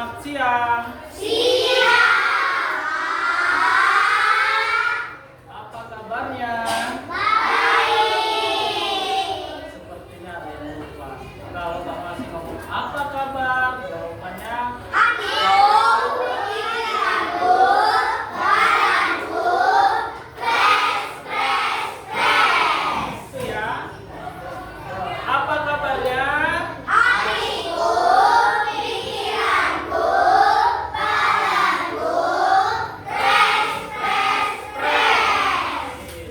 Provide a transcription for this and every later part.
Selamat siang. Apa kabarnya? Sepertinya ada yang lupa. Kalau kamu masih ngomong apa kabar, jawabannya itu ya. Apa kabarnya?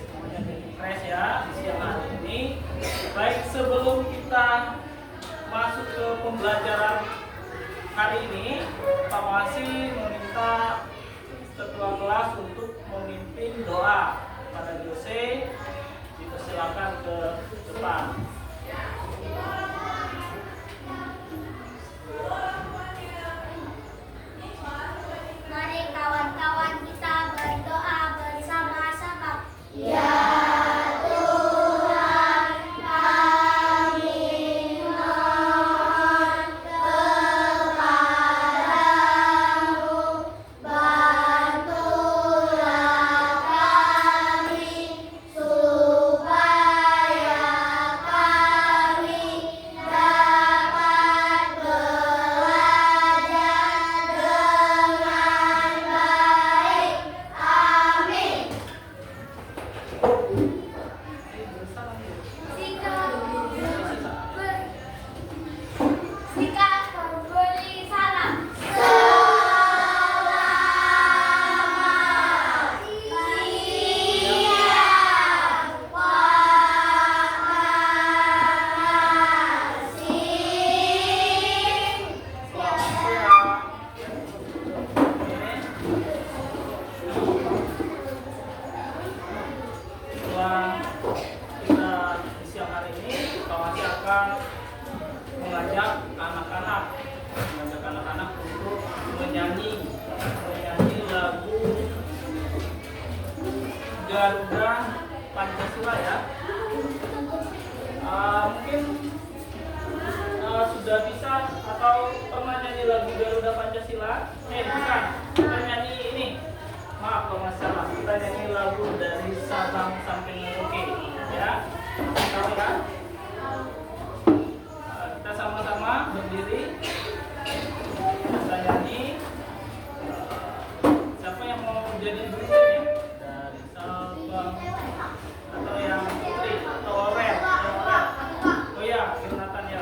Semuanya jadi fresh ya di siang hari ini. Baik, sebelum kita masuk ke pembelajaran hari ini, Pak Masih meminta ketua kelas untuk memimpin doa pada Jose. Dipersilakan ke depan. Mari kawan-kawan kita berdoa bersama-sama. Sikap memberi salam. Selamat siang, Pak Masih. Setelah kita di siang hari ini, Pak Masih akan mengajak anak-anak untuk menyanyi lagu Garuda Pancasila ya. Mungkin sudah bisa atau pernah nyanyi lagu Garuda Pancasila? Bukan, kita nyanyi ini. Maaf kalau nggak salah, kita nyanyi lagu dari Sabang sampai Merauke ya. Tahu ya? Kita sama-sama berdiri. Kita nyanyi. Siapa yang mau jadi dulunya? Dari Sabang atau yang putri atau oren? Oh ya, Jonathan ya.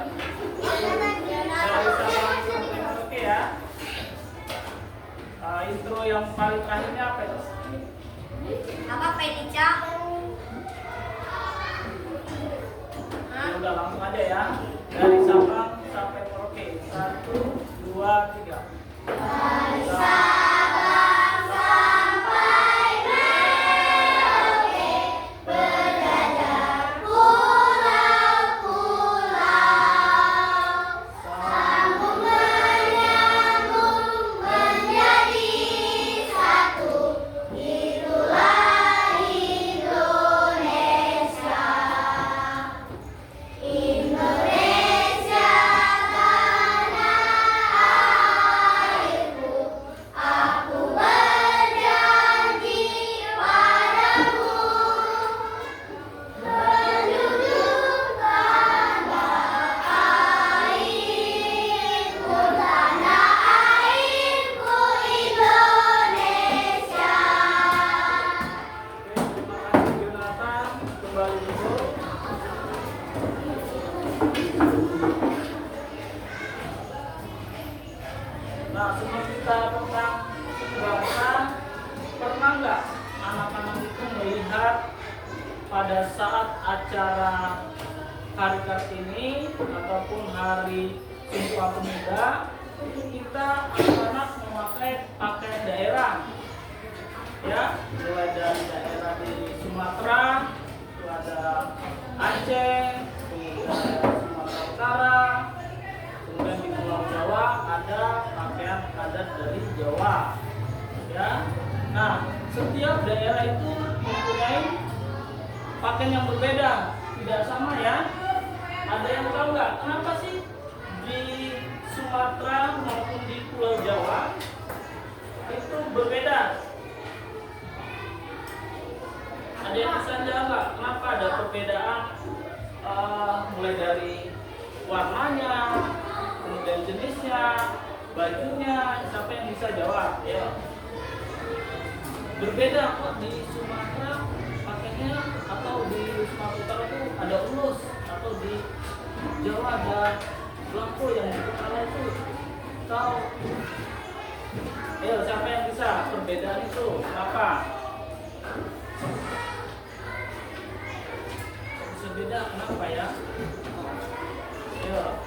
Dari Sabang sampai Merauke ya. Intro yang paling terakhirnya apa itu? Apa Penica? Ya udah langsung aja ya. Dari Sabang sampai Merauke. 1, 2, 3. Dari Sabang sampai Merauke, berjajar pulau-pulau, sambung menyambung menjadi satu. Itulah Indonesia. Indonesia tanah airku, aku berjanji padamu, menjunjung tanah airku, Indonesia. Oke, terima kasih Jonathan. Kembali dulu. Nah, sebelum kita tentang bangsa, pernah nggak anak-anak itu melihat pada saat acara Hari Kartini ataupun Hari Sumpah Pemuda, kita anak-anak memakai pakaian daerah, ya, mulai dari daerah di Sumatera, itu ada Aceh, kemudian ada Sumatera Utara, kemudian di Pulau Jawa ada pakaian adat dari Jawa, ya. Nah, setiap daerah itu mempunyai pakaian yang berbeda, tidak sama ya. Ada yang tahu nggak kenapa sih di Sumatera maupun di Pulau Jawa itu berbeda. Ada yang bisa jawab kenapa ada perbedaan, mulai dari warnanya, kemudian jenisnya, bajunya. Siapa yang bisa jawab? Ya. Berbeda kok di Sumatera pakainya, atau di Sumatera Utara itu ada ulus, atau di Jawa ada lampu yang di kepala itu. Tahu? Ayo, siapa yang bisa perbedaan itu? Kenapa? Bisa beda, kenapa ya? Ayo.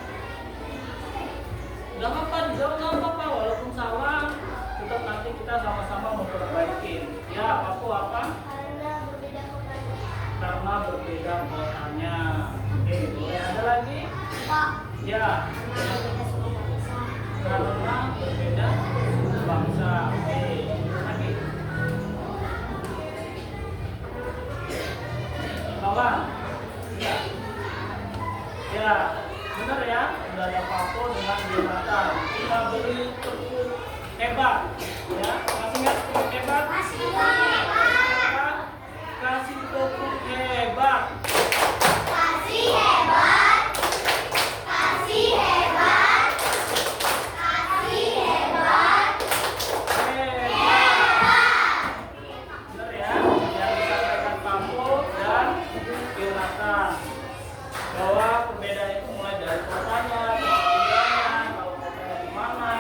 Gak apa-apa, dijawab gak apa-apa, walaupun salah, tetap nanti kita sama-sama memperbaiki. Ya, apa? Karena berbeda warnanya. Oke, boleh ada lagi? Pak. Ya. Karena berbeda suku bangsa. Oke, lagi. Kawan. Ya, benar ya. Sudah ada Papo dengan Jonathan. Kita beri tepuk hebat. Ya, masih nggak tepuk hebat? Masih hebat. Kasih tepuk hebat. Kasih hebat. Kasih hebat. Kasih hebat. Hebat. Benar ya, yang disampaikan Papo dan Jonathan, bahwa perbedaan itu mulai dari kotanya, budayanya, kalau kotanya di mana,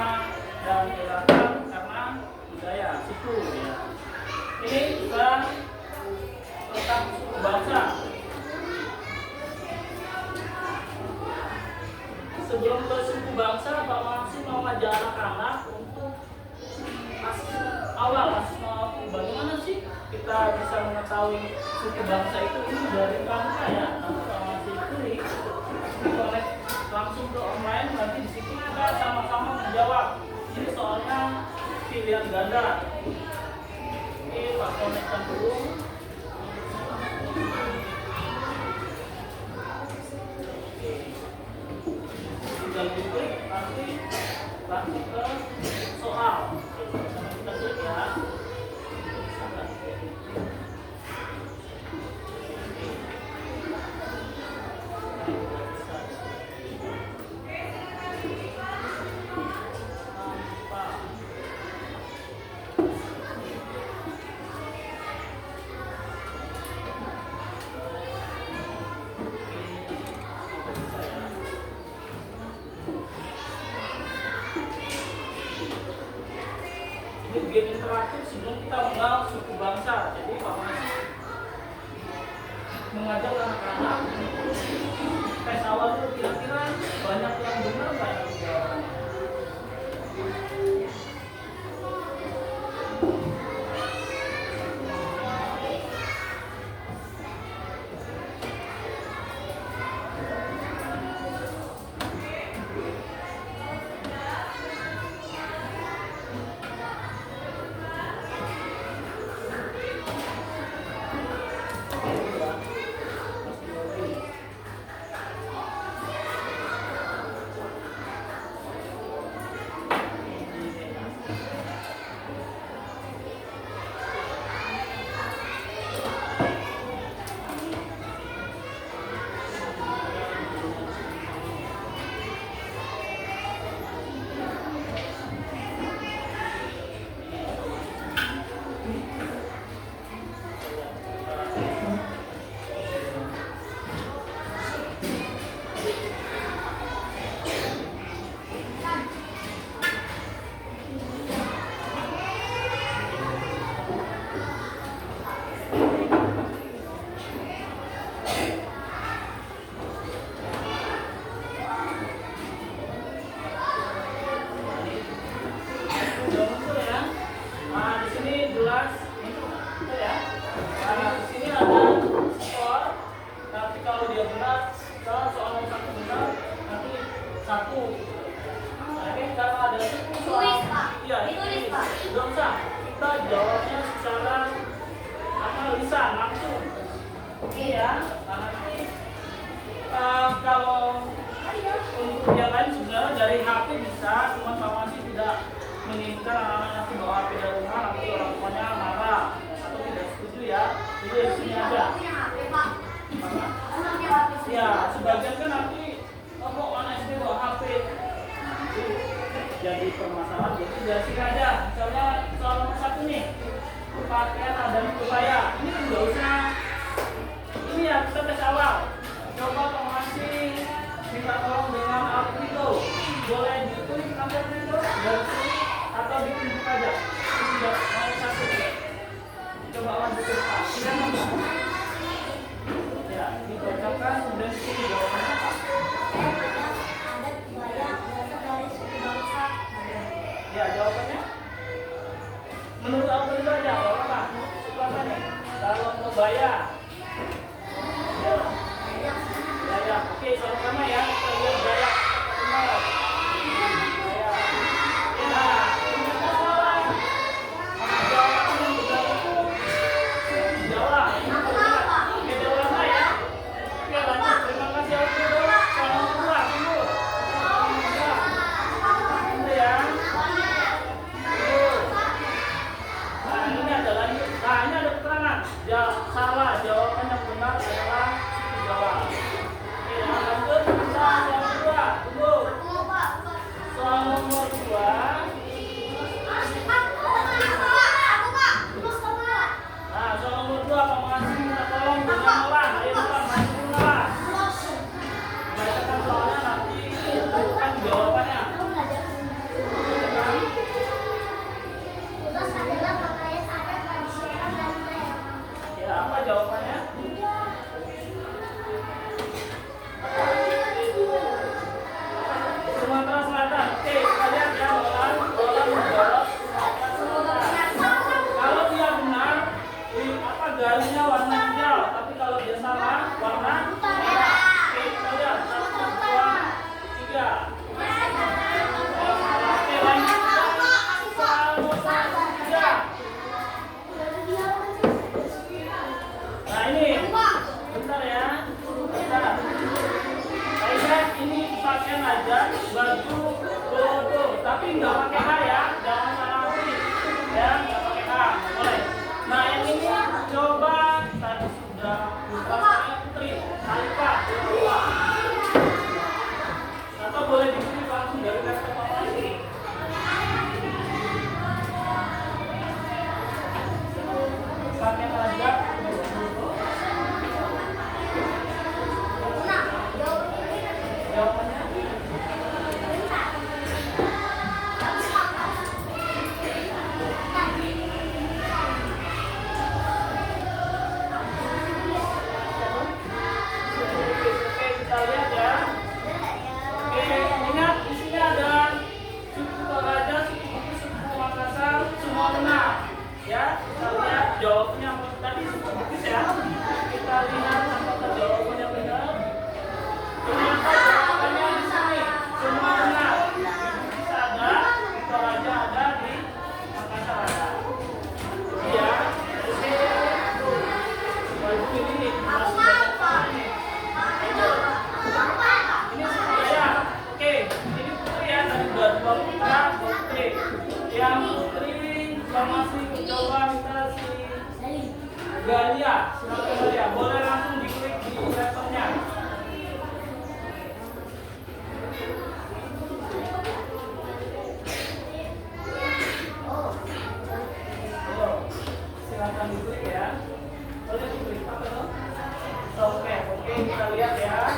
dan Jonathan karena budaya suku ya. Ini juga tentang suku bangsa. Sebelum ke suku bangsa, Pak Masih mau ngajak anak-anak untuk awal bagaimana sih kita bisa mengetahui suku bangsa itu. Ini dari bangsa ya. Nanti Pak Masih pilih, connect langsung ke online, nanti di situ kita sama-sama menjawab. Ini soalnya pilihan ganda. Oke, Pak connectkan dulu. Tinggal diklik, nanti langsung ke soal. Kita klik ya. Ini game interaktif sebelum kita mengenal suku bangsa. Jadi Pak Masih mengajak anak-anak tes awal itu kira-kira banyak yang benar nggak yang jawabannya. Kalau untuk yang lain sebenarnya dari HP bisa, cuma Pak Masih tidak jadi permasalahan, jadi jelasin aja. Misalnya soal nomor 1 nih, pakaian dan kebaya. Ini kan nggak usah. Ini ya kita tes awal. Coba kamu masih minta tolong dengan apa itu? Boleh ditulis apa itu? Dari atau ditunjuk aja. Ini udah nomor 1. Coba lanjut Pak. Tidak nomor. Ya, dibacakan dan sini jawabannya apa? Adat budaya berasal dari suku bangsa. Ya, jawabannya menurut aku itu aja, apa? Suku apa nih? Kalau kebaya. Ya, oke, sama-sama ya. Kita lihat gaya. Kenal. Gaya. Ya, ternyata salah. Jawa yang benar itu Jawa. Oke, Jawa lama ya. Oke, lanjut. Terima kasih Oke dulu. Salam dua, tunggu. Tunggu ya. Nah, ini ada lanjut. Nah, ini ada keterangan. Salah. Jawaban yang benar adalah suku Jawa. Oke, nah, lanjut. Kita soal kedua. Tunggu. Soal nomor 2. Nah, soal nomor 2, Pak Masih minta tolong dengan Nolan. Ayo Nolan, maju Nolan. Bacakan soalnya nanti bukan jawabannya. Bacakan. Ya, apa jawabannya? Sumatera Selatan. Oke, kita lihat ya Nolan. Nolan menjawab Sumatera Selatan. Kalau dia benar, apa garisnya warna hijau. Tapi kalau dia salah, warna merah. Oke, kita lihat 1, 2, 3. Oh, salah. Oke, lanjut. Soal nomor 3. Nah, ini. Bentar ya. Bentar. Saya ini pakaian aja baju bodo, tapi nggak pakai H ya, jangan salah arti ya, nggak pakai H, nggak boleh. Nah yang ini coba tadi sudah saya Putri, Alika, coba. Atau boleh dipilih langsung dari laptop apa sih? Pakaian aja. Jawabannya? Oke, kita lihat ya. Oke, ingat di sini ada suku Toraja, suku Bugis, suku Makassar, semua benar. Ya, kita lihat jawabnya tadi suku Bugis ya. Kita lihat apakah jawabannya benar. Ternyata jawabannya di sini semua benar. Di Bugis ada, di Toraja ada, di Makassar ada. Iya, oke. Baju ini masih banyak banget nih. Ini saya. Oke, ini Putri ya, tadi udah 2 putra, Putri. Yang Putri masih mencoba minta si Galia. Silakan Galia, boleh langsung diklik di laptopnya. Silakan diklik ya. Boleh diklik apa tuh? Oke, kita lihat ya.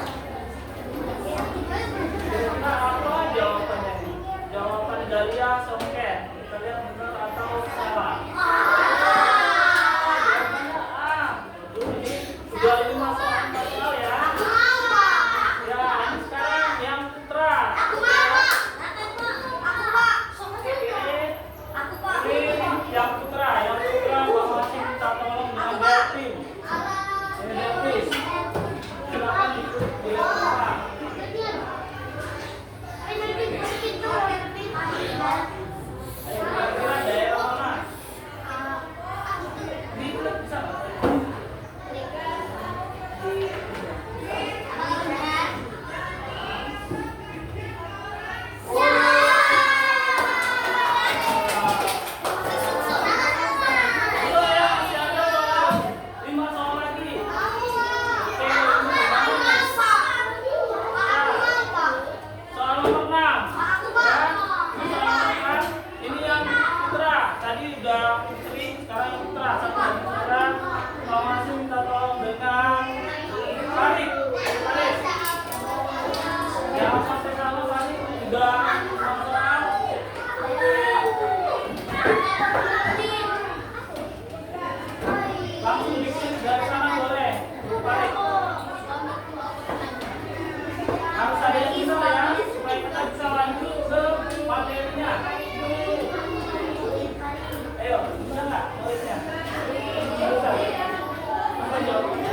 Kira-kira apa jawabannya nih? Jawaban Galia Soken. Kita lihat benar atau salah. Jawabannya A. Udah soal. Langsung bikin dari sana boleh. Balik. Harus ada yang bisa ya, supaya kita bisa lanjut ke materinya. Ayo, bisa nggak nulisnya? Bisa. Apa jawabannya?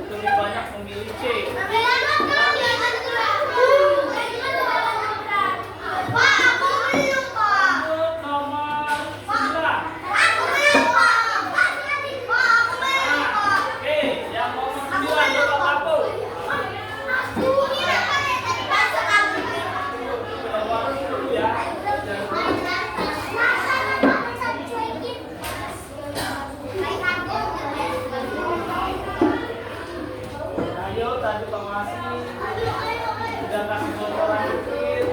Lebih banyak memilih C. Tadi Pak Masih udah kasih bocoran dikit.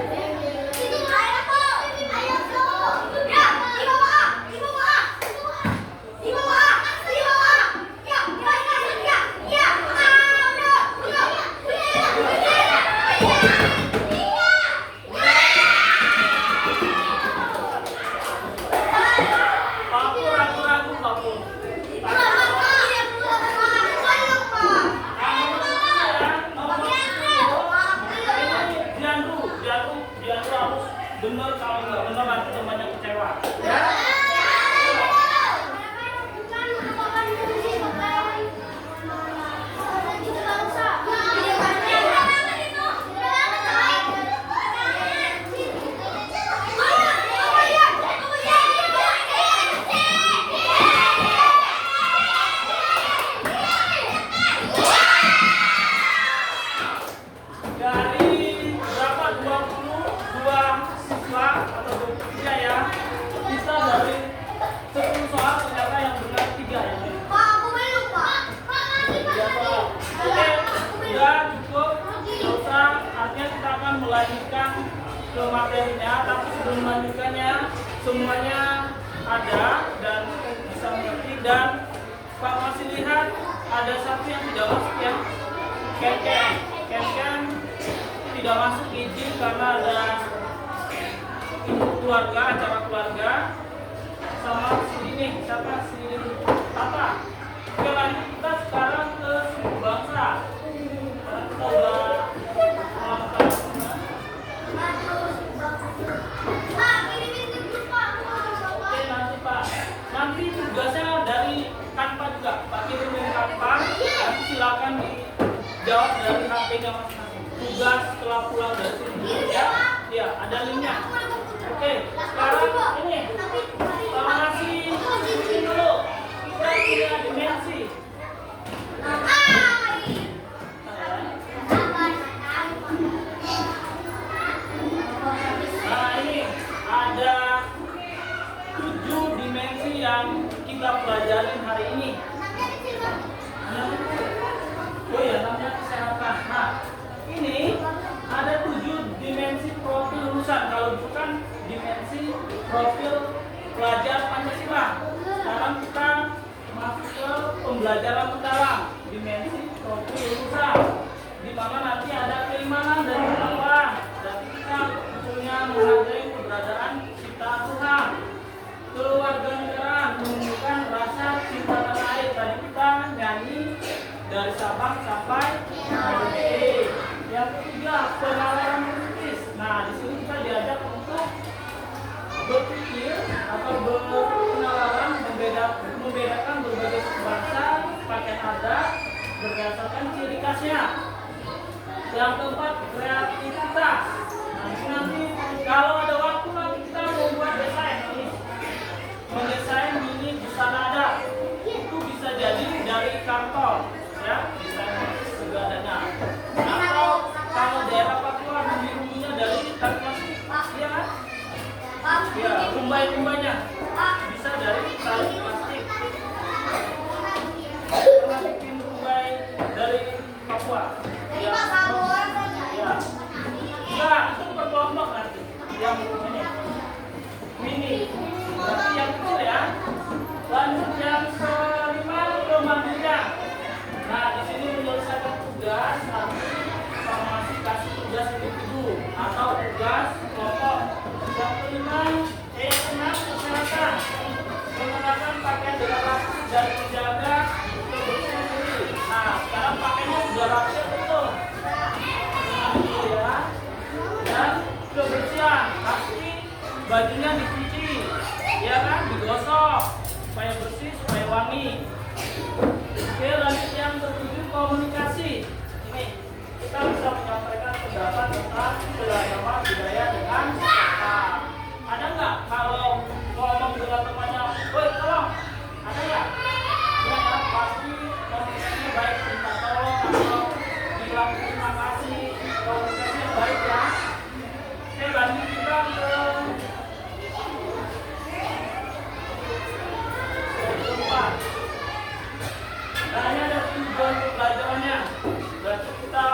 Bener, kalau nggak bener nanti temannya kecewa. Ya? Melanjutkan ke materinya, tapi sebelum melanjutkannya semuanya ada dan bisa Dan Pak masih lihat ada satu yang tidak masuk ya, Ken-Ken. Ken-Ken tidak masuk izin karena ada keluarga, acara keluarga. Sama si ini, siapa si Tata. Oke, lanjut kita sekarang ke suku bangsa. Karena kita udah melakukan oke, nanti Pak. Nanti tugasnya dari Kanpa juga. Pak kirimin Kanpa. Nanti silakan dijawab dari HP-nya masing-masing. Tugas setelah pulang dari sini. Ya, ya ada linknya. Oke, sekarang ini kalau ngasih ini dulu kita punya dimensi. Nah ini ada 7 dimensi yang kita pelajarin hari ini. Oh ya, namanya kesehatan. Nah ini ada 7 dimensi profil lulusan. Kalau bukan dimensi profil pelajar Pancasila. Sekarang kita masuk ke pembelajaran mendalam, dimensi profil lulusan, di mana nanti ada keimanan dan ketakwaan. Dan kita punya menghargai keberadaan cipta Tuhan. Kewarganegaraan menunjukkan rasa cinta tanah air. Tadi kita nyanyi dari Sabang sampai Merauke. Yang ketiga, penalaran kritis. Nah, di sini kita diajak untuk berpikir atau berpenalaran membedakan berbagai suku bangsa, pakaian adat berdasarkan ciri khasnya. Yang keempat, kreativitas. Nah, ini nanti kalau ada waktu nanti kita membuat desain nih. Mendesain mini busana adat. Itu bisa jadi dari karton, ya, desain seadanya. Atau kalau daerah Papua rumahnya dari kain plastik, iya kan? Ya, rumbai-rumbainya bisa dari kain plastik. Pernah bikin rumbai dari Papua? Ya. Ya. Nah, itu berkelompok nanti. Yang ini mini, berarti yang kecil ya. Lanjut yang kelima, kemandirian. Nah, di sini menyelesaikan tugas nanti masih kasih tugas individu atau tugas kelompok. Yang kelima, kesehatan. Menggunakan pakaian dengan rapi dan menjaga kebersihan diri. Nah, sekarang pakainya sudah rapi betul. Ya. Dan kebersihan, pasti bajunya dicuci, ya kan, digosok supaya bersih, supaya wangi. Oke, lanjut yang ketujuh, komunikasi. Ini kita bisa menyampaikan pendapat tentang keragaman budaya dengan sopan. Ada nggak kalau ngomong dengan temannya, woi tolong, ada nggak? Ya kan, pasti komunikasinya baik, minta tolong atau bilang terima kasih, komunikasinya baik ya. Oke, lanjut kita ke keempat. Nah, ini ada tujuan pelajarannya. Berarti kita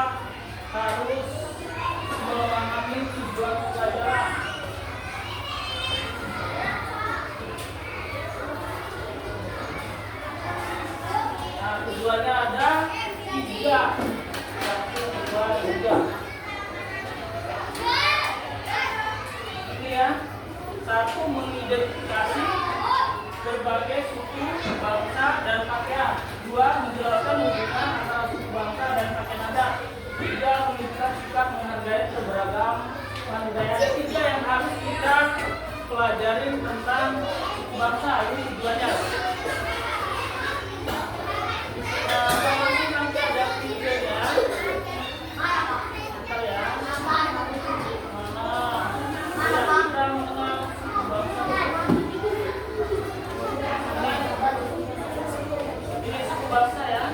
harus memahami tujuan pelajaran. Nah, tujuannya ada 3. 1, 2, 3. Ini ya. 1, mengidentifikasi berbagai suku, bangsa, dan pakaian. 2, menjelaskan hubungan antara suku bangsa dan pakaian adat. 3, menunjukkan sikap menghargai keberagaman budaya. 3 yang harus kita pelajarin tentang suku bangsa. Ini tujuannya. Nah, kalau nanti ada videonya. Bentar ya. Mana? Ya, kita mengenal suku bangsa. Ini suku bangsa ya.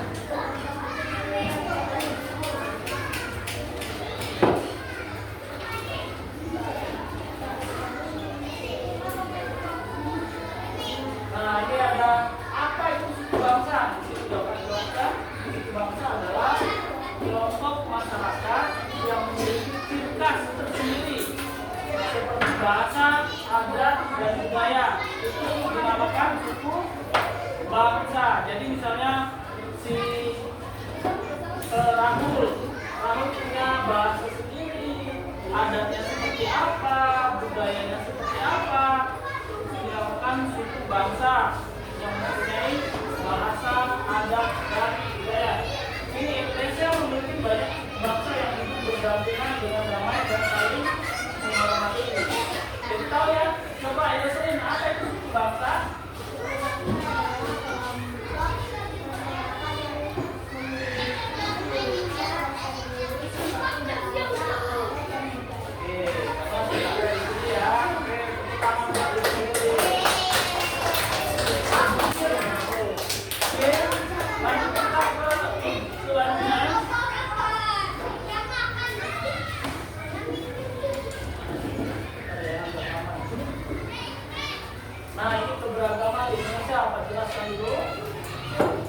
Nah, ini ada apa itu suku bangsa? Suku bangsa adalah kelompok masyarakat yang memiliki ciri khas tersendiri seperti bahasa, adat, dan budaya. Itu dinamakan suku bangsa. bangsa. Jadi misalnya si Rahul punya bahasa sendiri, adatnya seperti apa, budayanya seperti apa. Dinamakan suku bangsa yang mempunyai bahasa, adat, dan budaya. Ini Indonesia memiliki banyak bangsa yang hidup berdampingan dengan damai dan saling menghormati. Jadi tahu ya, coba ilustrasiin apa itu suku bangsa. Nah, ini keberagaman di Indonesia, apa jelaskan dulu?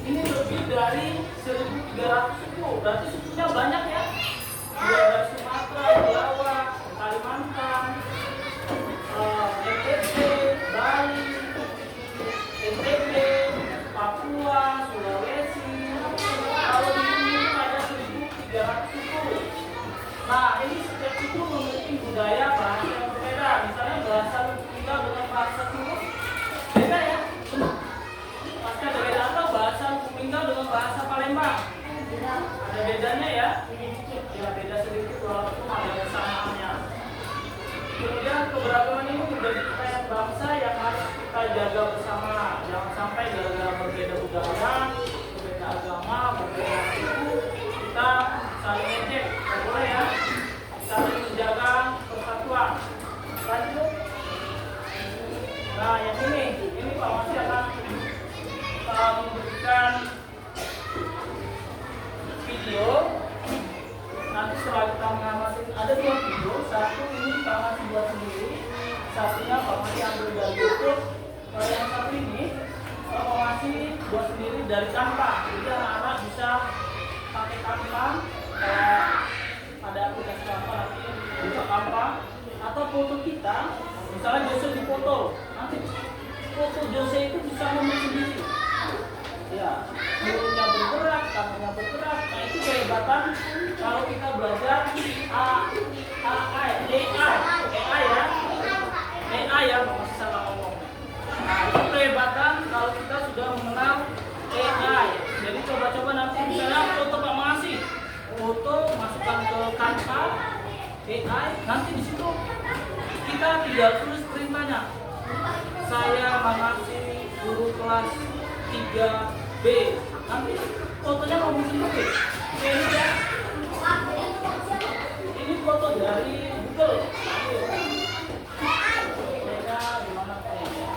Ini lebih dari 1.300 suku, berarti sukunya banyak ya. Dari Sumatera, Jawa, Kalimantan, NTB, Bali, NTB, Papua, Sulawesi. Kalau di sini ada 1.300 suku. Nah, ini setiap suku memiliki budaya bahasa yang berbeda. Misalnya bahasa Lubukingga dengan bahasa Timur beda ya. Pasti ada beda atau bahasa Lubukingga dengan bahasa Palembang. Ada bedanya ya. Ya beda sedikit walaupun ada kesamaannya. Kemudian keberagaman ini menjadi kekayaan bangsa yang harus kita jaga bersama. Jangan sampai gara-gara berbeda budaya, berbeda agama, berbeda suku, kita saling ejek. Tidak boleh ya. Saling menjaga persatuan. Lanjut. Nah, yang ini Pak masih akan memberikan video. Nanti setelah kita mengamati, ada 2 video. Satu ini Pak masih buat sendiri, satunya Pak masih ambil dari YouTube. Kalau yang satu ini Pak masih buat sendiri dari kanva. Jadi anak-anak bisa pakai kanva, ada aplikasi kanva, nanti buka kanva atau foto kita. Misalnya Jose di foto, nanti foto Jose itu bisa ngomong sendiri. Ya, mulutnya bergerak, tangannya bergerak. Nah itu kehebatan kalau kita belajar AI ya, AI ya, masih salah ngomong. Nah itu kehebatan kalau kita sudah mengenal AI. Jadi coba-coba nanti misalnya foto Pak Masih, foto masukkan ke Canva AI, nanti di situ kita tidak tulis perintahnya. Saya Manasi guru kelas 3B. Nanti fotonya ngomong sendiri. Ini ya. Ini foto dari Google. Saya di mana kayaknya?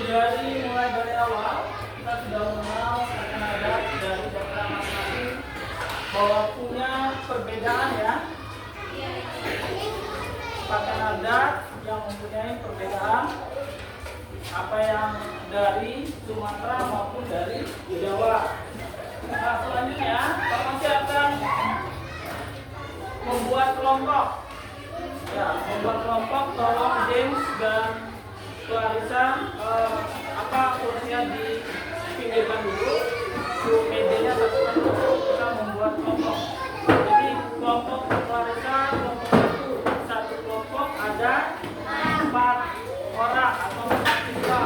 Jadi mulai dari awal kita sudah mengenal rekan adat dari daerah masing-masing bahwa punya perbedaan ya. Pakaian adat yang mempunyai perbedaan apa yang dari Sumatera maupun dari Jawa. Nah, selanjutnya Pak Masih akan membuat kelompok. Ya, membuat kelompok. Tolong James dan Clarissa kursinya dipinggirkan dulu. Mejanya satukan dulu. Kita membuat kelompok. Jadi kelompok Clarissa kelompok satu kelompok ada 4 orang atau 4 siswa.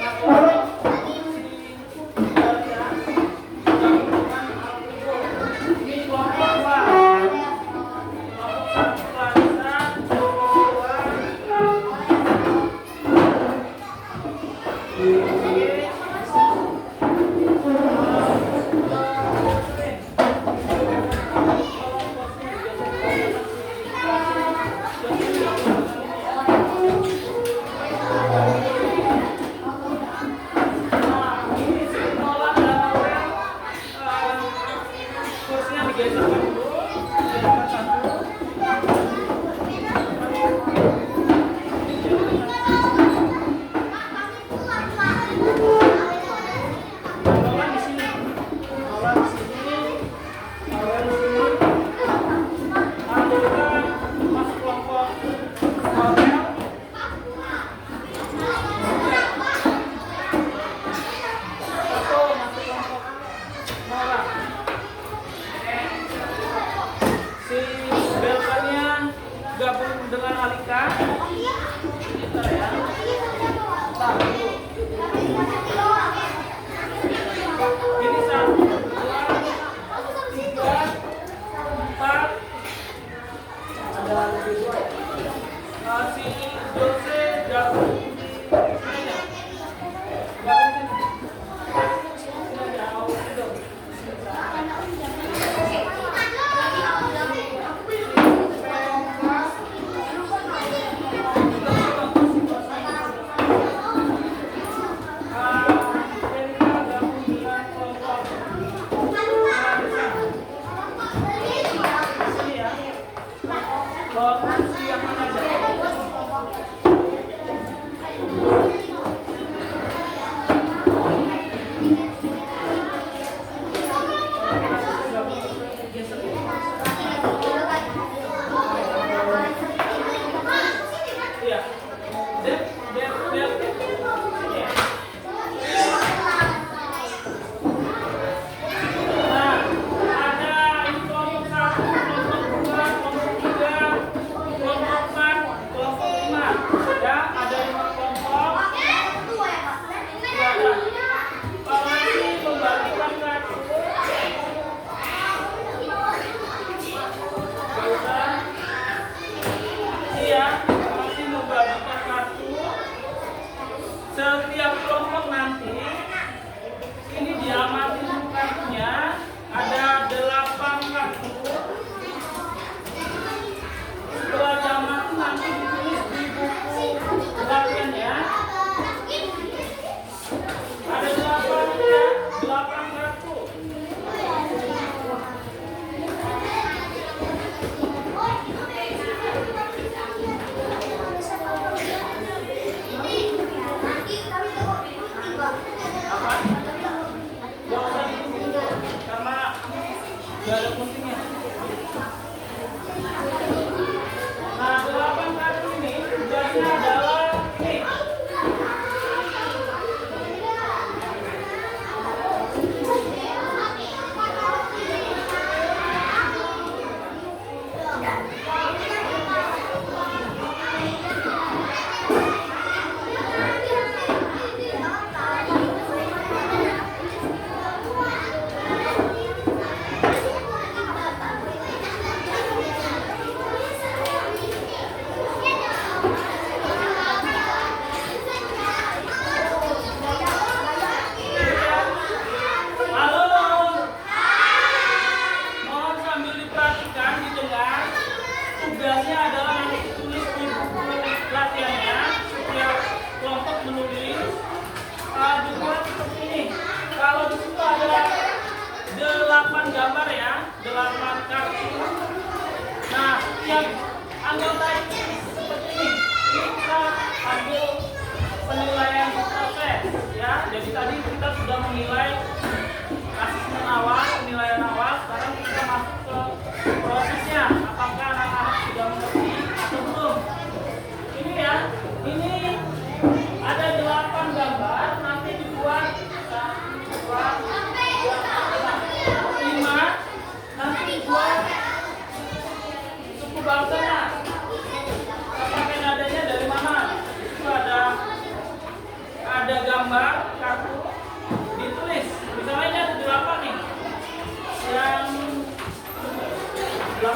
Nah, kelompok ini kelompok 2. Kelompok 1 Clarissa, kelompok 4. Ini ada 8 gambar, nanti dibuat 1, 2, 3, 4, 5, nanti dibuat suku bangsanya. Pakai nadanya dari mana? Itu ada gambar kartu ditulis. Misalnya ini ada 8 nih. Yang 8.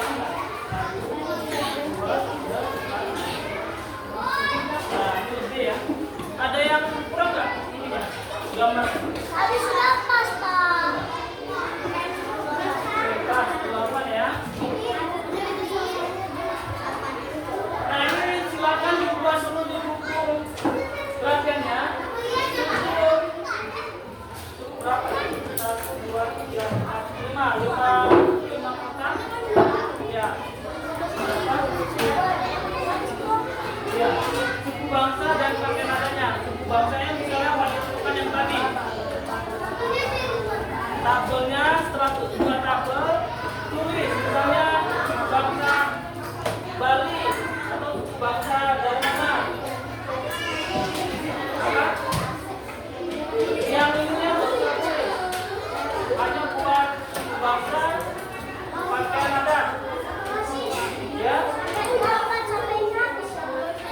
Nah, itu lebih ya. Ada yang kurang nggak? Ini ya, gambar. Habis lepas, Pak. Pas 8 ya. Nah, ini silakan dibuat dulu di buku latihannya. Berapa? 1, 2, 3, 4, 5 kotak. Ya. Ya, suku bangsa dan pakai nadanya. Suku bangsanya misalnya menentukan yang tadi. Tabelnya setelah buat tabel, tulis misalnya suku bangsa Bali atau suku bangsa dari mana. Apa? Yang ini harus tulis. Hanya buat suku bangsa pakai nada. Ya.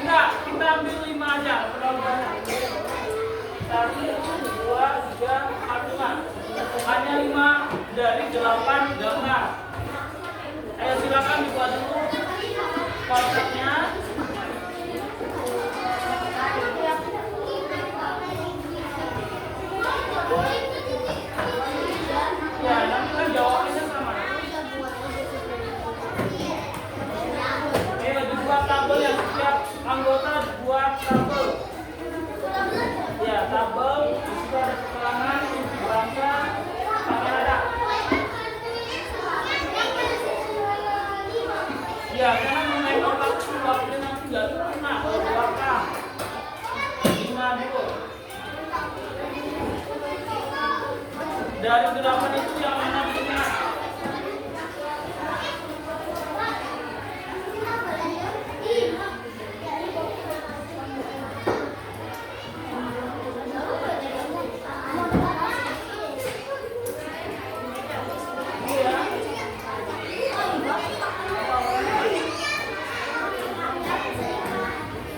Enggak, kita ambil 5 aja, terlalu banyak. 1, 2, 3, 4, 5. Hanya 5 dari 8 gambar. Ayo silakan dibuat dulu konsepnya. Ya, nanti kan jawabannya sama. Dibuat tabel yang setiap anggota buat tabel. Ya, tabel disitu ada keterangan bangsa pakai nada. Ya, karena mengenai waktu nanti nggak pernah belakang. 5 dulu. Dari 8 itu yang mana diingat?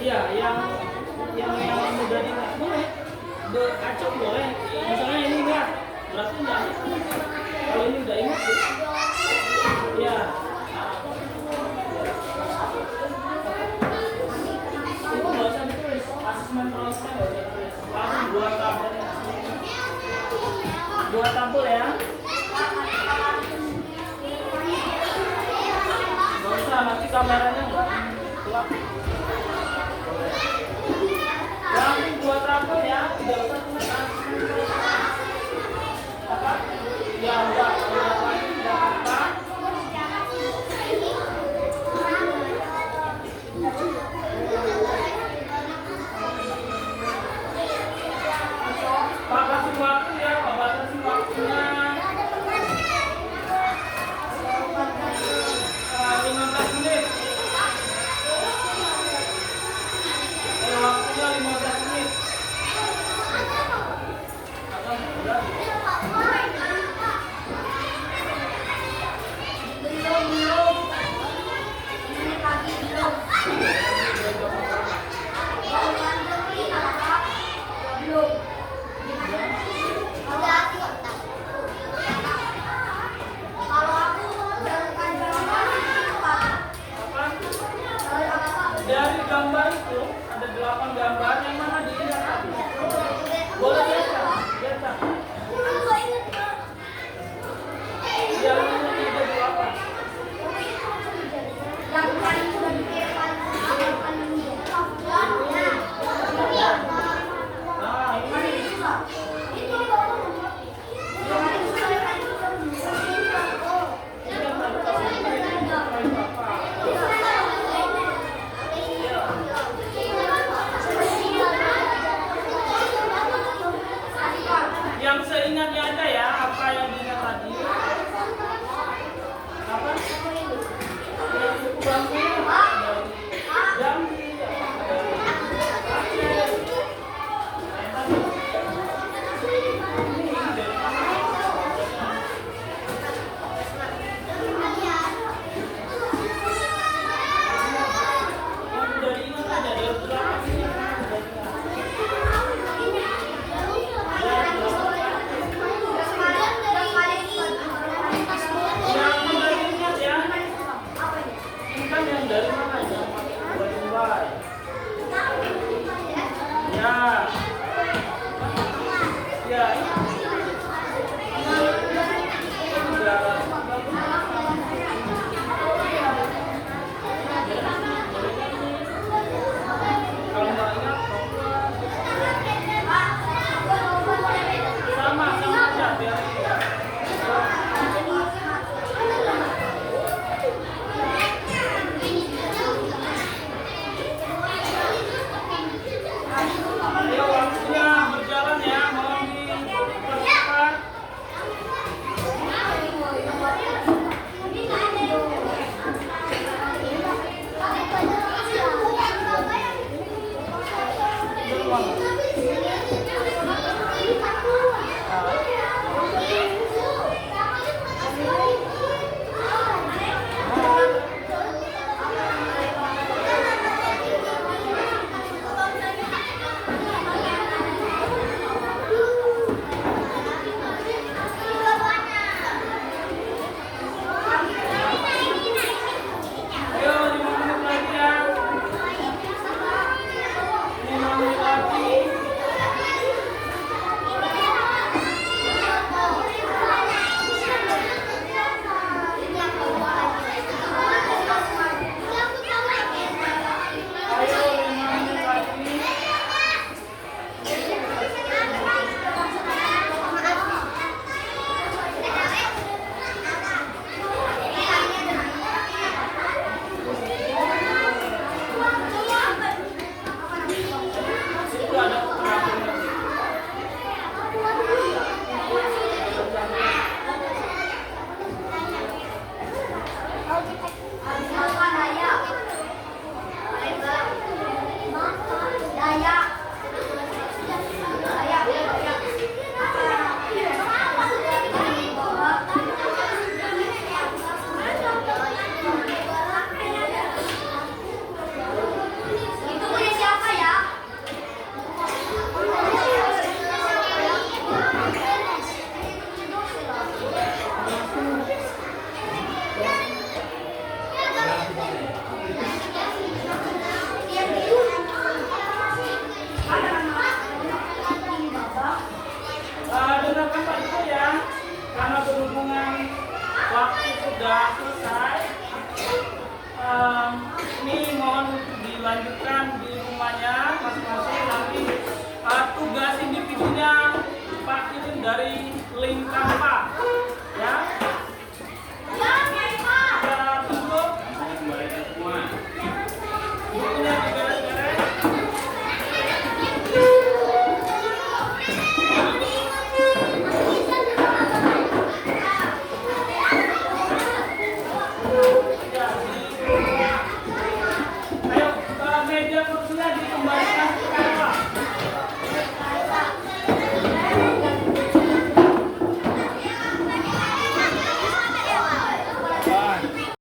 Iya, yang mudah diingat boleh, acung boleh. Misalnya ini enggak, berarti enggak. Kalau ini udah ingat, ya. Itu nggak usah ditulis, asesmen prosesnya nggak usah ditulis. Langsung buat tabel. Buat tabel ya. Nggak usah, nanti kameranya nggak gelap. Langsung buat tabel ya, tidak usah tulis apa? Ya udah, tidak apa. Pak kasih waktu ya, Pak batasi waktunya. 15 menit. Waktunya 15 menit. Belum. Ini pagi belum. Belum. Kalau aku dari gambar itu ada 8 gambar yang mana diingat tadi. Boleh